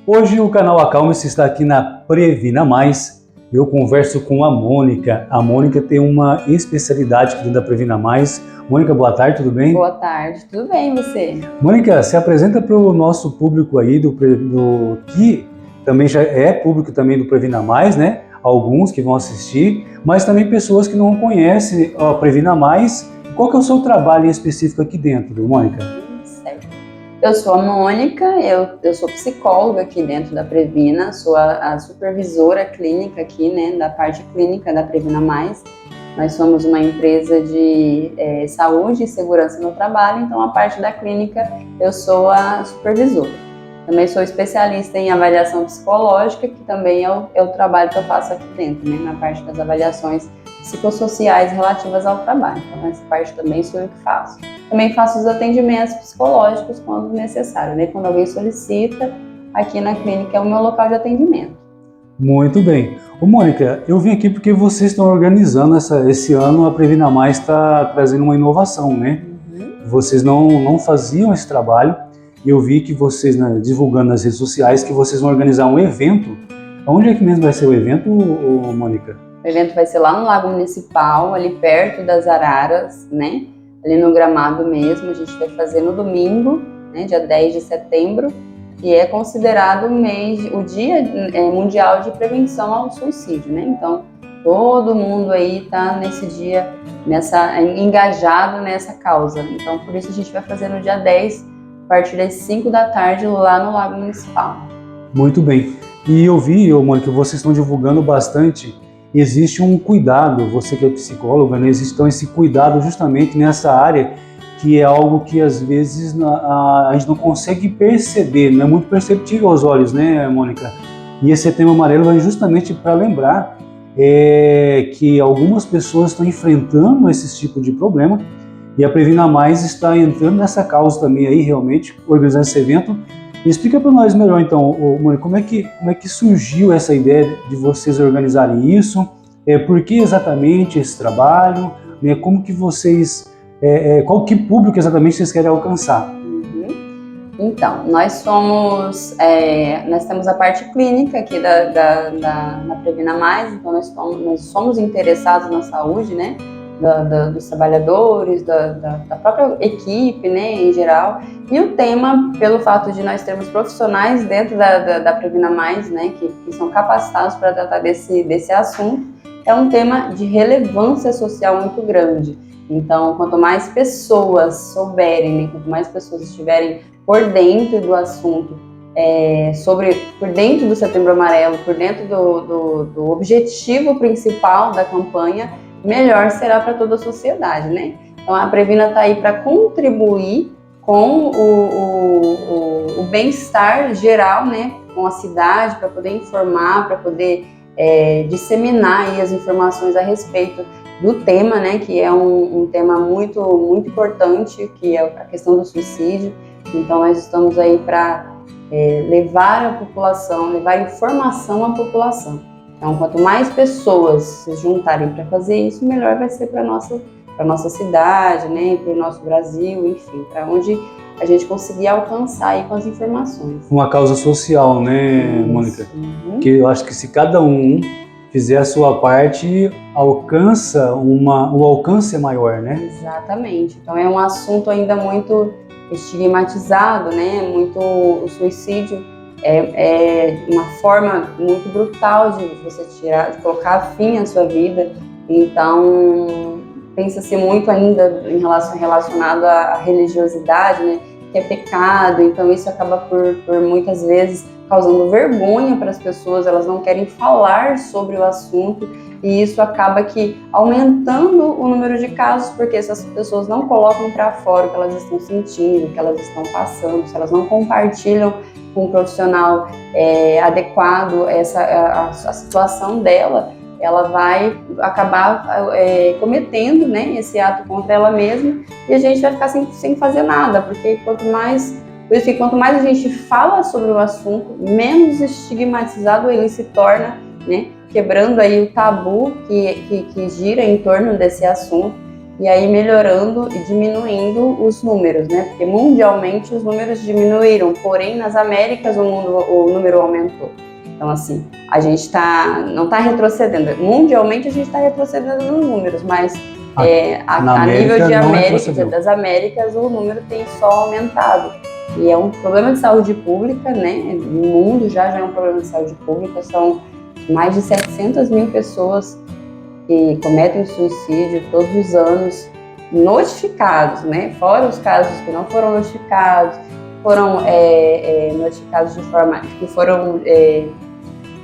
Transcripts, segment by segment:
Hoje o canal Acalme-se está aqui na Previna Mais. Eu converso com a Mônica. A Mônica tem uma especialidade aqui dentro da Previna Mais. Mônica, boa tarde, tudo bem? Boa tarde, tudo bem e você? Mônica, se apresenta para o nosso público aí que também já é público também do Previna Mais, né? Alguns que vão assistir, mas também pessoas que não conhecem a Previna Mais. Qual que é o seu trabalho específico aqui dentro, Mônica? Certo. Eu sou a Mônica, eu sou psicóloga aqui dentro da Previna, sou a supervisora clínica aqui, né, da parte clínica da Previna Mais. Nós somos uma empresa de saúde e segurança no trabalho, então a parte da clínica eu sou a supervisora. Também sou especialista em avaliação psicológica, que também é o trabalho que eu faço aqui dentro, né, na parte das avaliações psicossociais relativas ao trabalho. Então, essa parte também sou eu que faço. Também faço os atendimentos psicológicos quando necessário, né? Quando alguém solicita, aqui na clínica é o meu local de atendimento. Muito bem. Ô, Mônica, eu vim aqui porque vocês estão organizando esse ano, a Previna Mais está trazendo uma inovação, né? Vocês não faziam esse trabalho e eu vi que vocês, né, divulgando nas redes sociais, que vocês vão organizar um evento. Onde é que mesmo vai ser o evento, Mônica? O evento vai ser lá no Lago Municipal, ali perto das Araras, né? Ali no gramado mesmo. A gente vai fazer no domingo, né? Dia 10 de setembro. E é considerado o Dia Mundial de Prevenção ao Suicídio, né? Então, todo mundo aí tá nesse dia, engajado nessa causa. Então, por isso a gente vai fazer no dia 10, a partir das 5 da tarde, lá no Lago Municipal. Muito bem. E eu vi, Mônica, que vocês estão divulgando bastante. Existe um cuidado, você que é psicóloga, né? Existe então esse cuidado justamente nessa área, que é algo que às vezes a gente não consegue perceber, não é muito perceptível aos olhos, né, Mônica? E esse Setembro Amarelo vai justamente para lembrar que algumas pessoas estão enfrentando esse tipo de problema e a Previna Mais está entrando nessa causa também aí, realmente, organizando esse evento. Explica para nós melhor, então, Mônica, como é que surgiu essa ideia de vocês organizarem isso? Por que exatamente esse trabalho? Né? Como que vocês... qual que público exatamente vocês querem alcançar? Então, nós temos a parte clínica aqui da Previna Mais, então nós somos interessados na saúde, né? Dos trabalhadores, da própria equipe, né, em geral. E o tema, pelo fato de nós termos profissionais dentro da Previna Mais, né, que são capacitados para tratar desse assunto, é um tema de relevância social muito grande. Então, quanto mais pessoas souberem, né, quanto mais pessoas estiverem por dentro do assunto, por dentro do Setembro Amarelo, por dentro do objetivo principal da campanha, melhor será para toda a sociedade, né? Então a Previna está aí para contribuir com o bem-estar geral, né? Com a cidade, para poder informar, para poder disseminar aí as informações a respeito do tema, né? Que é um tema muito, muito importante, que é a questão do suicídio. Então nós estamos aí para levar a população, levar informação à população. Então, quanto mais pessoas se juntarem para fazer isso, melhor vai ser para a nossa cidade, né, para o nosso Brasil, enfim, para onde a gente conseguir alcançar aí com as informações. Uma causa social, né, Mônica? Que eu acho que se cada um fizer a sua parte, o alcance é maior, né? Exatamente. Então, é um assunto ainda muito estigmatizado, né, o suicídio é uma forma muito brutal de você de colocar fim à sua vida. Então, pensa-se muito ainda relacionado à religiosidade, né? Que é pecado. Então, isso acaba por muitas vezes causando vergonha para as pessoas. Elas não querem falar sobre o assunto e isso acaba que aumentando o número de casos, porque essas pessoas não colocam para fora o que elas estão sentindo, o que elas estão passando, se elas não compartilham com um profissional adequado a situação dela, ela vai acabar cometendo, né, esse ato contra ela mesma e a gente vai ficar sem fazer nada, porque quanto mais a gente fala sobre o assunto, menos estigmatizado ele se torna, né, quebrando aí o tabu que gira em torno desse assunto. e aí melhorando e diminuindo os números, né? Porque mundialmente os números diminuíram, porém nas Américas o número aumentou. Então, assim, a gente não está retrocedendo. Mundialmente a gente está retrocedendo nos números, mas a nível das Américas o número tem só aumentado. E é um problema de saúde pública, né? No mundo já é um problema de saúde pública, são mais de 700 mil pessoas que cometem suicídio todos os anos, notificados, né? Fora os casos que não foram notificados, foram notificados de forma que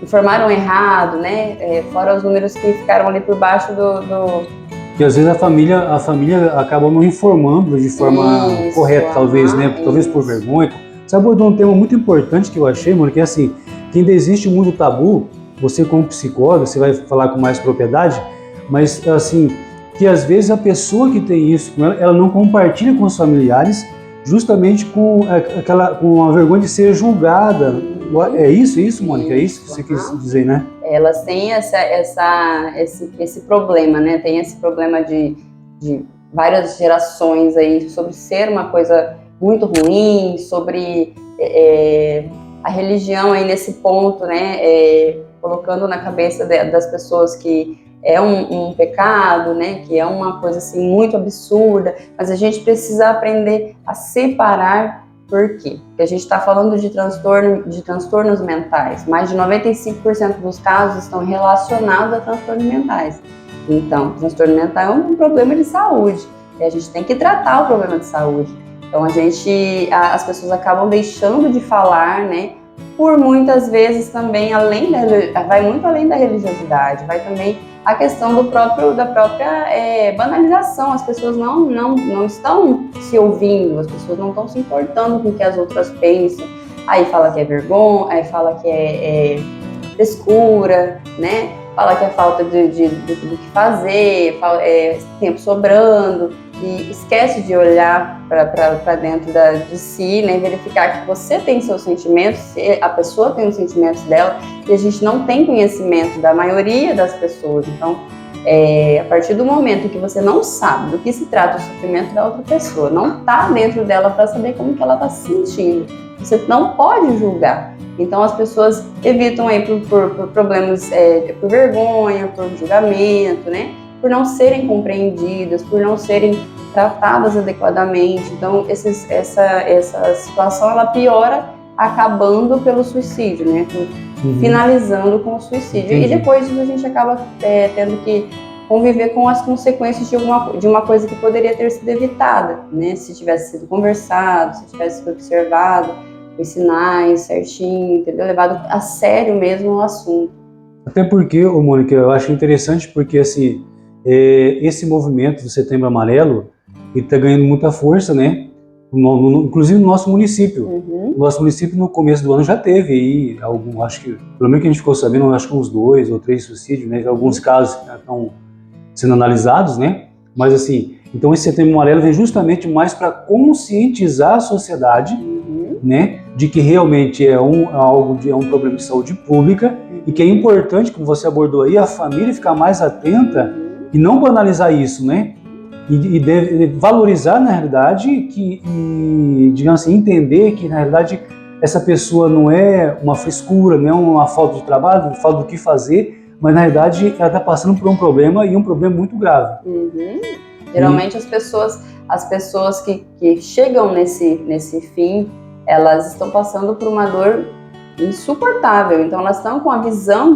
informaram errado, né? Fora os números que ficaram ali por baixo que às vezes a família acaba não informando de forma correta, talvez, né? Talvez por vergonha. Você abordou um tema muito importante que eu achei, mano, que é assim, que ainda existe um mundo tabu. Você como psicólogo, você vai falar com mais propriedade, mas assim, que às vezes a pessoa que tem isso com ela não compartilha com os familiares, justamente com a vergonha de ser julgada. É isso, Mônica? É isso que você quis dizer, né? Elas têm esse problema, né? Tem esse problema de várias gerações aí sobre ser uma coisa muito ruim, sobre a religião aí nesse ponto, né? Colocando na cabeça das pessoas que é um pecado, né? Que é uma coisa assim muito absurda, mas a gente precisa aprender a separar. Por quê? Porque a gente está falando de transtornos mentais. Mais de 95% dos casos estão relacionados a transtornos mentais. Então, transtorno mental é um problema de saúde e a gente tem que tratar o problema de saúde. Então, as pessoas acabam deixando de falar, né? Por muitas vezes também, vai muito além da religiosidade, vai também a questão da própria banalização. As pessoas não estão se ouvindo, as pessoas não estão se importando com o que as outras pensam. Aí fala que é vergonha, aí fala que é frescura, né? Fala que é falta do que fazer, tempo sobrando, e esquece de olhar para dentro de si, né? Verificar que você tem seus sentimentos, a pessoa tem os sentimentos dela, e a gente não tem conhecimento da maioria das pessoas. Então, a partir do momento que você não sabe do que se trata o sofrimento da outra pessoa, não está dentro dela para saber como que ela está se sentindo, você não pode julgar. Então as pessoas evitam aí por problemas, por vergonha, por julgamento, né? Por não serem compreendidas, por não serem tratadas adequadamente. Então essa situação ela piora acabando pelo suicídio, né? Finalizando com o suicídio. Entendi. E depois disso a gente acaba tendo que conviver com as consequências de uma coisa que poderia ter sido evitada, né? Se tivesse sido conversado, se tivesse sido observado, os sinais certinho, entendeu? Levado a sério mesmo o assunto. Até porque, Mônica, eu acho interessante porque assim, esse movimento do Setembro Amarelo está ganhando muita força, né? Inclusive no nosso município. Uhum. O nosso município no começo do ano já teve aí acho que, pelo menos que a gente ficou sabendo, acho que uns 2 ou 3 suicídios, né? Alguns casos estão sendo analisados, né? Mas assim, então esse Setembro Amarelo vem justamente mais para conscientizar a sociedade, né, de que realmente é um problema de saúde pública e que é importante, como você abordou aí, a família ficar mais atenta e não banalizar isso, né? E deve valorizar, na realidade, digamos assim, entender que, na realidade, essa pessoa não é uma frescura, não é uma falta de trabalho, falta do que fazer, mas, na realidade, ela está passando por um problema e um problema muito grave. Geralmente, as pessoas que chegam nesse fim, elas estão passando por uma dor insuportável. Então, elas estão com a visão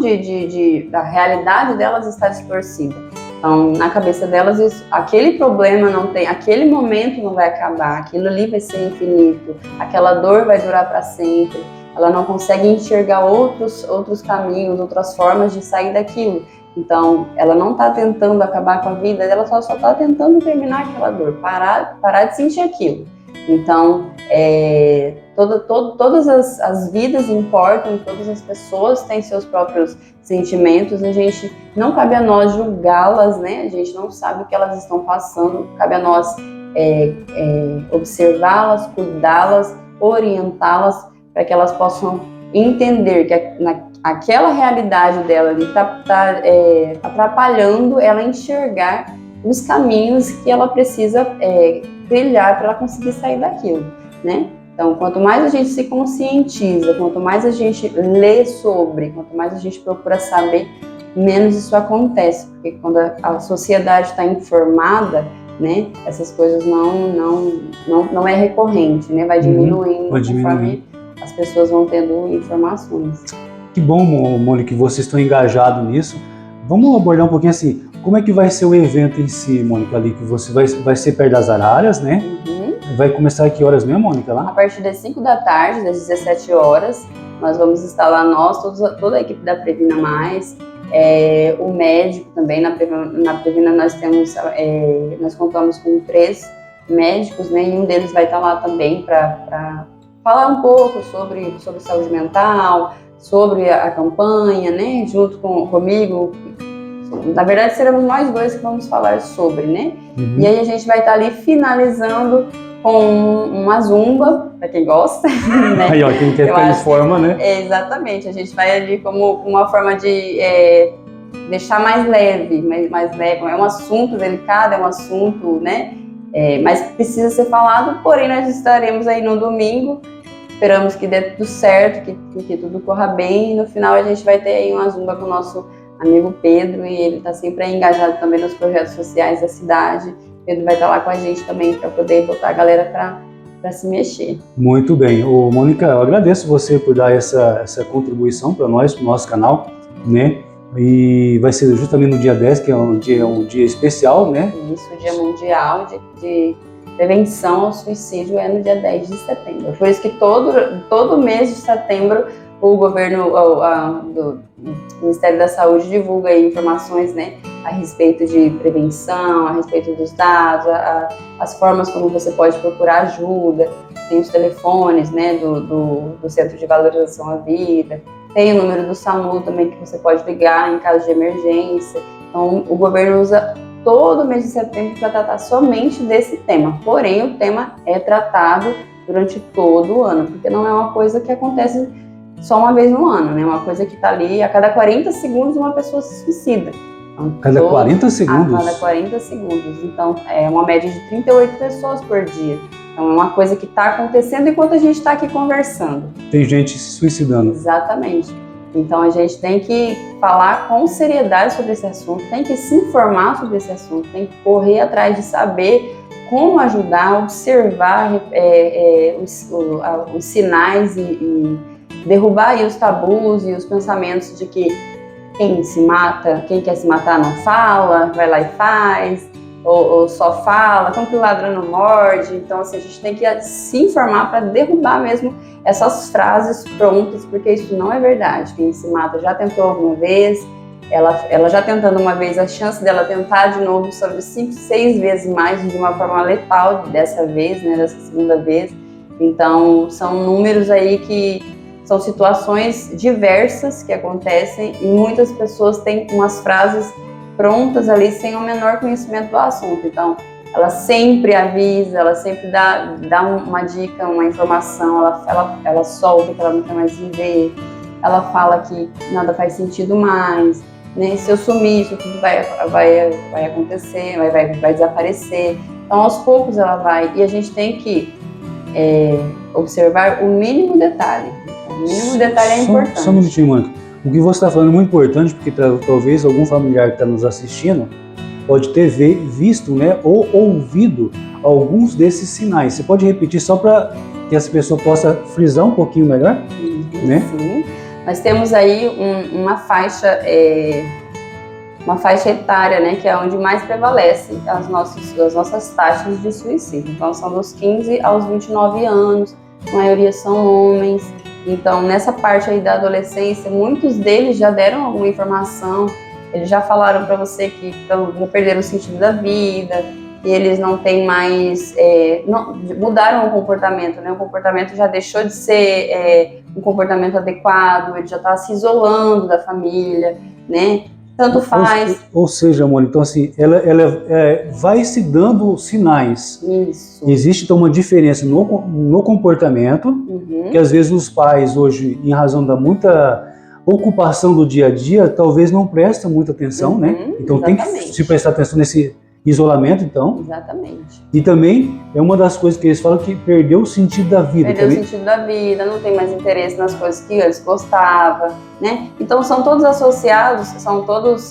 da realidade delas está distorcida. Então, na cabeça delas, aquele problema aquele momento não vai acabar, aquilo ali vai ser infinito, aquela dor vai durar para sempre. Ela não consegue enxergar outros caminhos, outras formas de sair daquilo. Então, ela não está tentando acabar com a vida, ela só está tentando terminar aquela dor, parar de sentir aquilo. Então, todas as vidas importam, todas as pessoas têm seus próprios sentimentos, a gente não cabe a nós julgá-las, né? A gente não sabe o que elas estão passando, cabe a nós observá-las, cuidá-las, orientá-las para que elas possam entender que aquela realidade dela está atrapalhando ela enxergar os caminhos que ela precisa trilhar para ela conseguir sair daquilo, né? Então, quanto mais a gente se conscientiza, quanto mais a gente lê sobre, quanto mais a gente procura saber, menos isso acontece, porque quando a sociedade está informada, né, essas coisas não é recorrente, né, vai diminuindo conforme as pessoas vão tendo informações. Que bom, Mônica, que vocês estão engajados nisso. Vamos abordar um pouquinho assim, como é que vai ser o evento em si, Mônica, ali, que você vai ser perto das Araras, né? Vai começar a que horas mesmo, Mônica, lá? A partir das 5 da tarde, das 17 horas, nós vamos estar lá, toda a equipe da Previna Mais, o médico também. Na Previna nós contamos com 3 médicos, né, e um deles vai estar lá também para falar um pouco sobre saúde mental, sobre a campanha, né, junto comigo. Na verdade, seremos nós 2 que vamos falar sobre, né? E aí a gente vai estar ali finalizando com uma zumba, para quem gosta, né? Aí, ó, quem quer ficar em forma, né? Exatamente, a gente vai ali como uma forma de deixar mais leve, mais leve. É um assunto delicado, é um assunto, né? Mas precisa ser falado, porém nós estaremos aí no domingo, esperamos que dê tudo certo, que tudo corra bem, e no final a gente vai ter aí uma zumba com o nosso amigo Pedro, e ele está sempre engajado também nos projetos sociais da cidade. Pedro vai estar lá com a gente também para poder botar a galera para se mexer. Muito bem. Mônica, eu agradeço você por dar essa contribuição para nós, para o nosso canal, né? E vai ser justamente no dia 10, que é um dia especial, né? Isso, o Dia Mundial de Prevenção ao Suicídio é no dia 10 de setembro. Por isso que todo mês de setembro o governo, do Ministério da Saúde divulga aí informações, né, a respeito de prevenção, a respeito dos dados, as formas como você pode procurar ajuda, tem os telefones, né, do Centro de Valorização à Vida, tem o número do SAMU também que você pode ligar em caso de emergência. Então, o governo usa todo mês de setembro para tratar somente desse tema, porém o tema é tratado durante todo o ano, porque não é uma coisa que acontece só uma vez no ano, né? Uma coisa que está ali, a cada 40 segundos uma pessoa se suicida. Então, cada 40 segundos? A cada 40 segundos. Então, é uma média de 38 pessoas por dia. Então, é uma coisa que está acontecendo enquanto a gente está aqui conversando. Tem gente se suicidando. Exatamente. Então, a gente tem que falar com seriedade sobre esse assunto, tem que se informar sobre esse assunto, tem que correr atrás de saber como ajudar, observar os sinais e derrubar aí os tabus e os pensamentos de que quem se mata, quem quer se matar não fala, vai lá e faz, ou só fala, como que o ladrão não morde. Então, assim, a gente tem que se informar para derrubar mesmo essas frases prontas, porque isso não é verdade. Quem se mata já tentou alguma vez, ela já tentando uma vez, a chance dela tentar de novo sobre 5, 6 vezes mais, de uma forma letal dessa vez, né, dessa segunda vez. Então, são números aí que são situações diversas que acontecem e muitas pessoas têm umas frases prontas ali sem o menor conhecimento do assunto. Então, ela sempre avisa, ela sempre dá uma dica, uma informação, ela solta que ela não quer mais viver, ela fala que nada faz sentido mais, né? Se eu sumir, isso tudo vai acontecer, vai desaparecer. Então, aos poucos ela vai, e a gente tem que observar o mínimo detalhe. O mínimo detalhe é importante. Só um minutinho, Mônica. O que você está falando é muito importante, porque talvez algum familiar que está nos assistindo pode ter visto, né, ou ouvido alguns desses sinais. Você pode repetir só para que essa pessoa possa frisar um pouquinho melhor? Né? Sim. Nós temos aí uma faixa etária, né, que é onde mais prevalece as nossas taxas de suicídio. Então, são dos 15 aos 29 anos, a maioria são homens. Então, nessa parte aí da adolescência, muitos deles já deram alguma informação, eles já falaram para você que já perderam o sentido da vida, e eles não têm mais, mudaram o comportamento, né? O comportamento já deixou de ser um comportamento adequado, ele já está se isolando da família, né? Tanto faz. Ou seja, Mônica, então assim, ela vai se dando sinais. Isso. Existe então uma diferença no comportamento, que às vezes os pais hoje, em razão da muita ocupação do dia a dia, talvez não prestam muita atenção, né? Então exatamente. Tem que se prestar atenção Isolamento, então. Exatamente. E também é uma das coisas que eles falam que perdeu o sentido da vida. Perdeu o sentido da vida, não tem mais interesse nas coisas que eles gostavam, né? Então são todos associados, são todos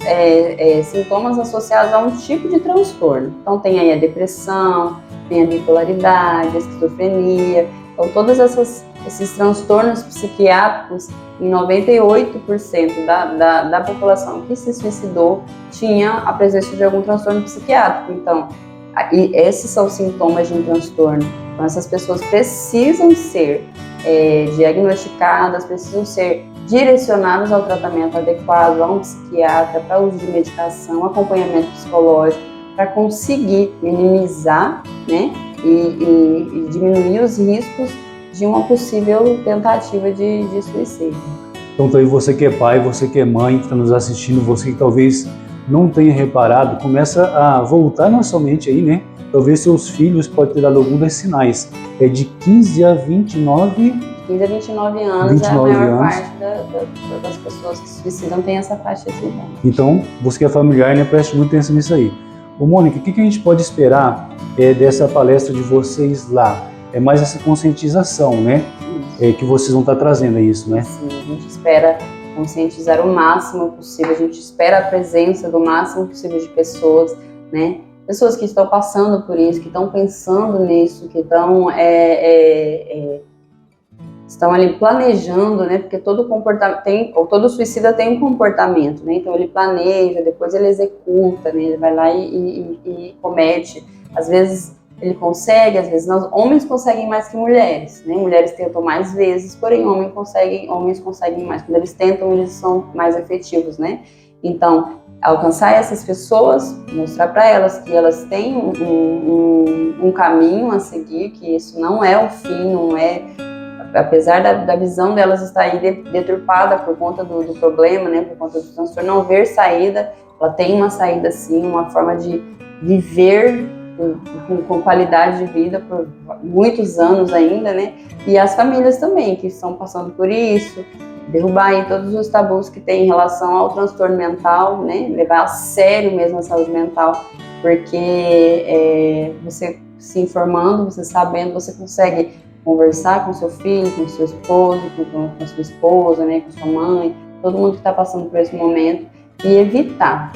sintomas associados a um tipo de transtorno. Então tem aí a depressão, tem a bipolaridade, a esquizofrenia. Então todos esses transtornos psiquiátricos, em 98% da população que se suicidou tinha a presença de algum transtorno psiquiátrico. Então, esses são sintomas de um transtorno. Então, essas pessoas precisam ser diagnosticadas, precisam ser direcionadas ao tratamento adequado, a um psiquiatra, para uso de medicação, acompanhamento psicológico, para conseguir minimizar, né, e diminuir os riscos de uma possível tentativa de suicídio. Então, aí você que é pai, você que é mãe, que está nos assistindo, você que talvez não tenha reparado, começa a voltar na sua mente aí, né? Talvez seus filhos podem ter dado alguns desses sinais. É de 15 a 29... 15 a 29 anos 29 é a maior anos. parte das pessoas que se suicidam tem essa faixa de idade. Então, você que é familiar, né, preste muita atenção nisso aí. Ô, Mônica, o que a gente pode esperar dessa palestra de vocês lá? É mais essa conscientização, né? Que vocês vão estar trazendo, é isso, né? Sim, a gente espera conscientizar o máximo possível, a gente espera a presença do máximo possível de pessoas, né? Pessoas que estão passando por isso, que estão pensando nisso, que estão ali planejando, né? Porque todo suicida tem um comportamento, né? Então ele planeja, depois ele executa, né? Ele vai lá e comete. Às vezes ele consegue, às vezes não. Homens conseguem mais que mulheres, né? Mulheres tentam mais vezes, porém homens conseguem mais. Quando eles tentam, eles são mais efetivos, né? Então, alcançar essas pessoas, mostrar para elas que elas têm um caminho a seguir, que isso não é o fim, não é... Apesar da visão delas estar aí deturpada por conta do problema, né? Por conta do transtorno, não ver saída, ela tem uma saída sim, uma forma de viver com qualidade de vida por muitos anos ainda, né? E as famílias também, que estão passando por isso, derrubar aí todos os tabus que tem em relação ao transtorno mental, né? Levar a sério mesmo a saúde mental, porque você se informando, você sabendo, você consegue conversar com seu filho, com seu esposo, com sua esposa, né? Com sua mãe, todo mundo que está passando por esse momento, e evitar.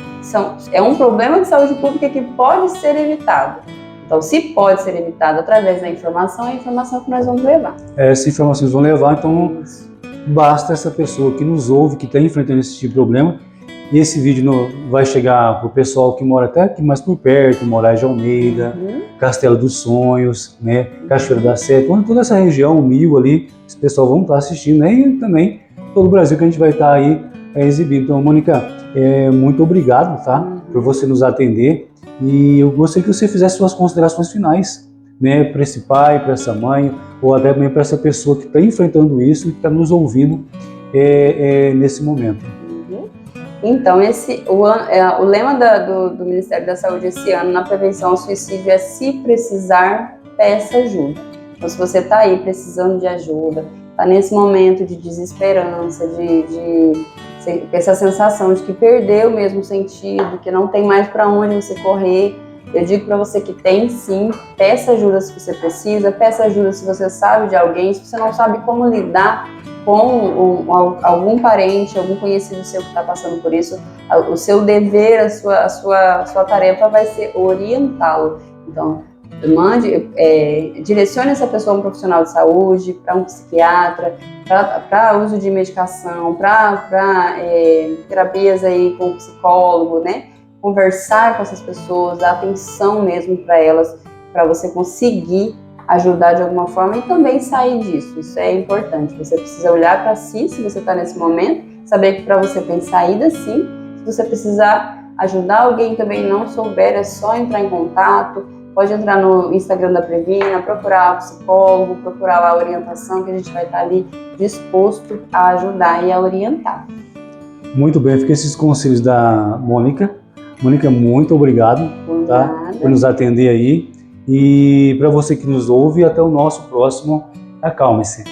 É um problema de saúde pública que pode ser evitado. Então, se pode ser evitado através da informação, é a informação que nós vamos levar. Essas informações vão levar, então basta essa pessoa que nos ouve, que está enfrentando esse tipo de problema, e esse vídeo vai chegar para o pessoal que mora até aqui mais por perto, Moraes de Almeida, Castelo dos Sonhos, né, Cachoeira da Serra, toda essa região, o Mil ali, esse pessoal vão estar assistindo, né, e também todo o Brasil que a gente vai estar aí exibindo. Então, Mônica, muito obrigado, tá, por você nos atender, e eu gostaria que você fizesse suas considerações finais, né, para esse pai, para essa mãe, ou até também para essa pessoa que está enfrentando isso e que está nos ouvindo nesse momento. Então, o lema do Ministério da Saúde esse ano na prevenção ao suicídio é: se precisar, peça ajuda. Então, se você está aí precisando de ajuda, está nesse momento de desesperança, de essa sensação de que perdeu mesmo o sentido, que não tem mais para onde você correr, eu digo para você que tem sim, peça ajuda se você precisa, peça ajuda se você sabe de alguém, se você não sabe como lidar com algum parente, algum conhecido seu que está passando por isso, o seu dever, a sua tarefa vai ser orientá-lo. Então, direcione essa pessoa a um profissional de saúde, para um psiquiatra, para uso de medicação, para terapias aí com psicólogo, né? Conversar com essas pessoas, dar atenção mesmo para elas, para você conseguir ajudar de alguma forma e também sair disso. Isso é importante. Você precisa olhar para si, se você está nesse momento, saber que para você tem saída sim. Se você precisar ajudar alguém também não souber, é só entrar em contato. Pode entrar no Instagram da Previna, procurar o psicólogo, procurar lá a orientação, que a gente vai estar ali disposto a ajudar e a orientar. Muito bem, fica esses conselhos da Mônica. Mônica, muito obrigado por nos atender aí. E para você que nos ouve, até o nosso próximo Acalme-se.